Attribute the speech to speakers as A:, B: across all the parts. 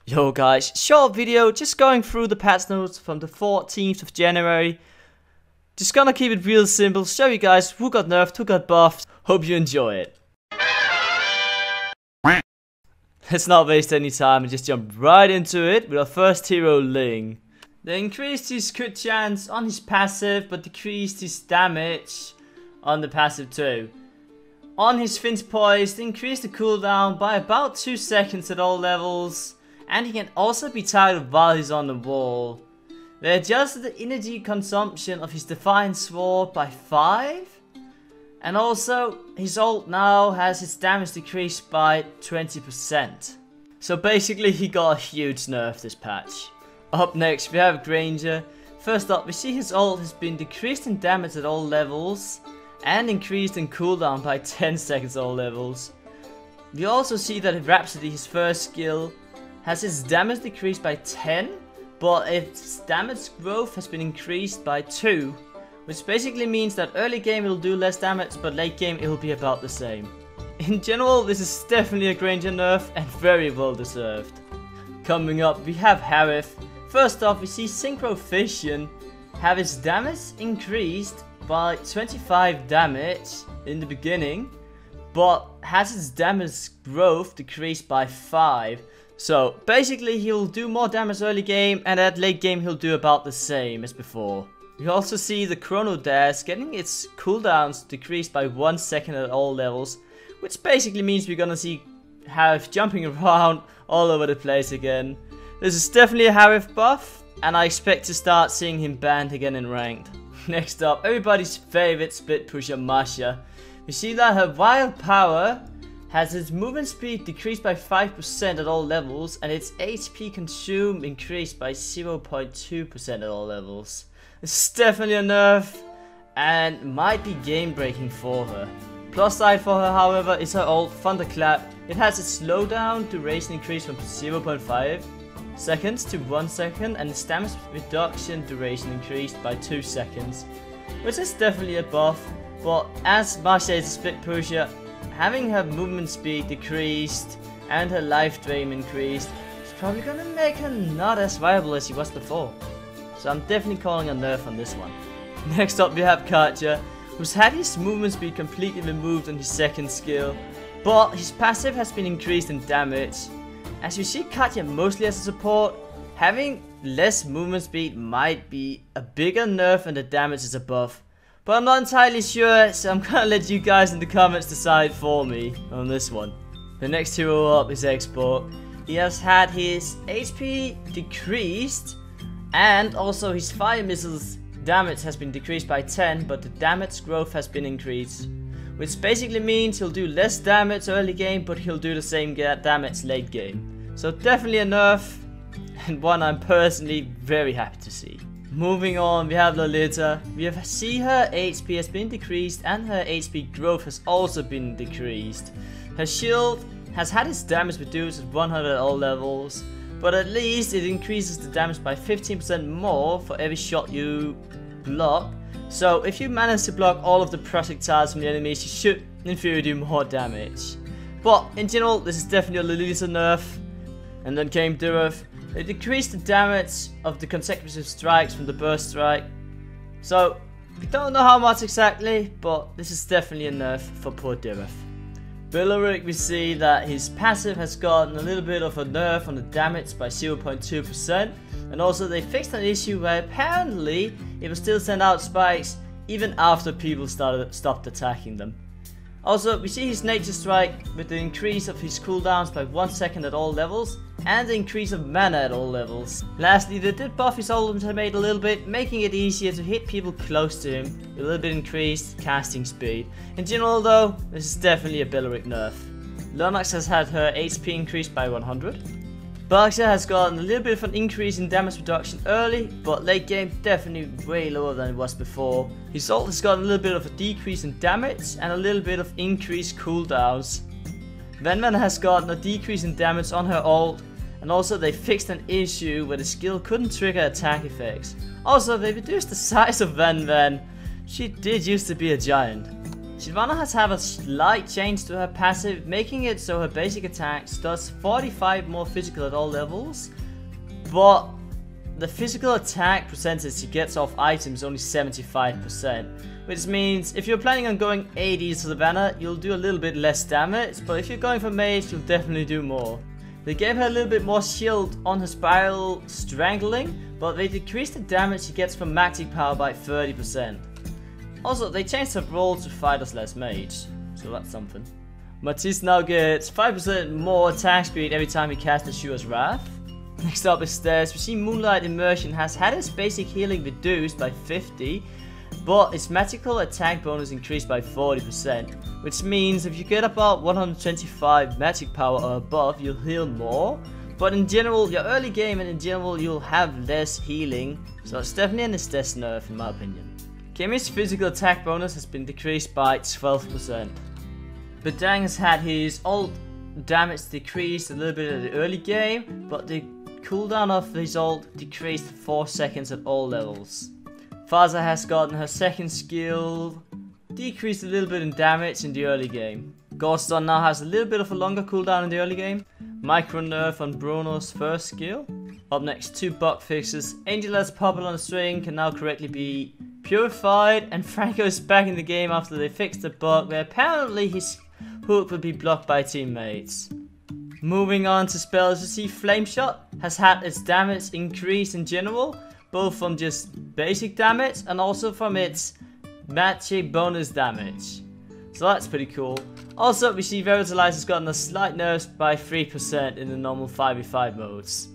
A: Yo guys, short video, just going through the patch notes from the 14th of January. Just gonna keep it real simple, show you guys who got nerfed, who got buffed. Hope you enjoy it. Let's not waste any time and just jump right into it with our first hero, Ling. They increased his crit chance on his passive, but decreased his damage on the passive too. On his Fin's Poise, they increased the cooldown by about 2 seconds at all levels. And he can also be targeted while he's on the wall. They adjusted the energy consumption of his Defiant Sword by 5. And also, his ult now has his damage decreased by 20%. So basically he got a huge nerf this patch. Up next we have Granger. First up, we see his ult has been decreased in damage at all levels. And increased in cooldown by 10 seconds at all levels. We also see that Rhapsody, his first skill, has its damage decreased by 10, but its damage growth has been increased by 2, which basically means that early game it'll do less damage, but late game it'll be about the same. In general, this is definitely a Granger nerf and very well deserved. Coming up, we have Harith. First off, we see Synchro Fission have its damage increased by 25 damage in the beginning, but has its damage growth decreased by 5. So basically he'll do more damage early game, and at late game he'll do about the same as before. We also see the Chrono Dash getting its cooldowns decreased by 1 second at all levels, which basically means we're gonna see Harith jumping around all over the place again. This is definitely a Harith buff, and I expect to start seeing him banned again in ranked. Next up, everybody's favorite split pusher, Masha. We see that her wild power has its movement speed decreased by 5% at all levels, and its HP consumed increased by 0.2% at all levels. This is definitely a nerf, and might be game breaking for her. Plus side for her, however, is her ult, Thunderclap. It has its slowdown duration increased from 0.5 seconds to 1 second, and its damage reduction duration increased by 2 seconds. Which is definitely a buff, but as Masha is a split pusher, having her movement speed decreased and her life drain increased is probably gonna make her not as viable as she was before. So I'm definitely calling a nerf on this one. Next up we have Katja, who's had his movement speed completely removed on his second skill, but his passive has been increased in damage. As you see Katja mostly as a support, having less movement speed might be a bigger nerf and the damage is a buff. But I'm not entirely sure, so I'm gonna let you guys in the comments decide for me on this one. The next hero up is x.borg. He has had his HP decreased, and also his fire missiles damage has been decreased by 10, but the damage growth has been increased. Which basically means he'll do less damage early game, but he'll do the same damage late game. So definitely a nerf, and one I'm personally very happy to see. Moving on, we have Lolita. We see her HP has been decreased and her HP growth has also been decreased. Her shield has had its damage reduced at 100 at all levels, but at least it increases the damage by 15% more for every shot you block. So if you manage to block all of the projectiles from the enemies, you should in theory do more damage. But in general, this is definitely a Lolita nerf. And then came Dyroth. It decreased the damage of the consecutive strikes from the burst strike. So, we don't know how much exactly, but this is definitely a nerf for poor Dyroth. Belerick, we see that his passive has gotten a little bit of a nerf on the damage by 0.2%. And also they fixed an issue where apparently it will still send out spikes even after people stopped attacking them. Also, we see his Nature Strike with the increase of his cooldowns by 1 second at all levels, and the increase of mana at all levels. Lastly, they did buff his ultimate a little bit, making it easier to hit people close to him, with a little bit increased casting speed. In general though, this is definitely a Belerick nerf. Lunox has had her HP increased by 100. Baxia has gotten a little bit of an increase in damage reduction early, but late game definitely way lower than it was before. His ult has gotten a little bit of a decrease in damage and a little bit of increased cooldowns. Wanwan has gotten a decrease in damage on her ult, and also they fixed an issue where the skill couldn't trigger attack effects. Also they reduced the size of Wanwan. She did used to be a giant. Silvanna has had a slight change to her passive, making it so her basic attacks does 45 more physical at all levels, but the physical attack percentage she gets off items is only 75%, which means if you're planning on going AD Silvanna, you'll do a little bit less damage, but if you're going for mage, you'll definitely do more. They gave her a little bit more shield on her spiral strangling, but they decreased the damage she gets from magic power by 30%. Also, they changed her role to fight as less mage, so that's something. Martis now gets 5% more attack speed every time he casts the Shura's Wrath. Next up is Estes. We see Moonlight Immersion has had its basic healing reduced by 50, but its magical attack bonus increased by 40%, which means if you get about 125 magic power or above, you'll heal more. But in general, your early game and in general, you'll have less healing, so it's definitely an Estes nerf in my opinion. Kimmy's physical attack bonus has been decreased by 12%. Badang has had his ult damage decreased a little bit at the early game, but the cooldown of his ult decreased 4 seconds at all levels. Pharsa has gotten her second skill, decreased a little bit in damage in the early game. Gord's now has a little bit of a longer cooldown in the early game. Micro nerf on Bruno's first skill. Up next, 2 bug fixes. Angel as Puppet on a string can now correctly be purified, and Franco is back in the game after they fixed the bug where apparently his hook would be blocked by teammates. Moving on to spells, you see Flame Shot has had its damage increase in general, both from just basic damage and also from its magic bonus damage. So that's pretty cool. Also, we see Revitalize has gotten a slight nerf by 3% in the normal 5v5 modes.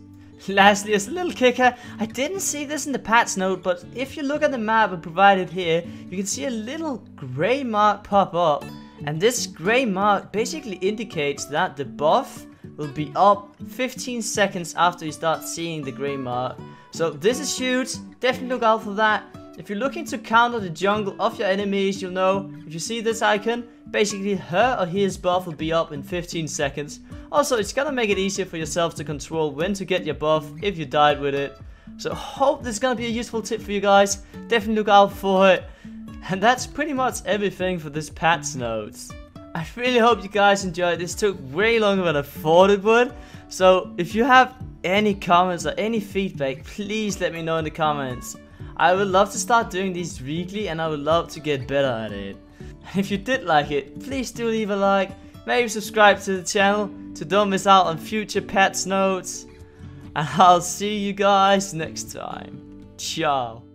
A: Lastly, as a little kicker, I didn't see this in the patch note, but if you look at the map provided here, you can see a little grey mark pop up. And this grey mark basically indicates that the buff will be up 15 seconds after you start seeing the grey mark. So this is huge, definitely look out for that. If you're looking to counter the jungle of your enemies, you'll know, if you see this icon, basically her or his buff will be up in 15 seconds. Also, it's gonna make it easier for yourself to control when to get your buff if you died with it. So hope this is gonna be a useful tip for you guys, definitely look out for it. And that's pretty much everything for this patch notes. I really hope you guys enjoyed. This took way longer than I thought it would. So if you have any comments or any feedback, please let me know in the comments. I would love to start doing these weekly and I would love to get better at it. And if you did like it, please do leave a like, maybe subscribe to the channel to don't miss out on future patch notes. And I'll see you guys next time. Ciao.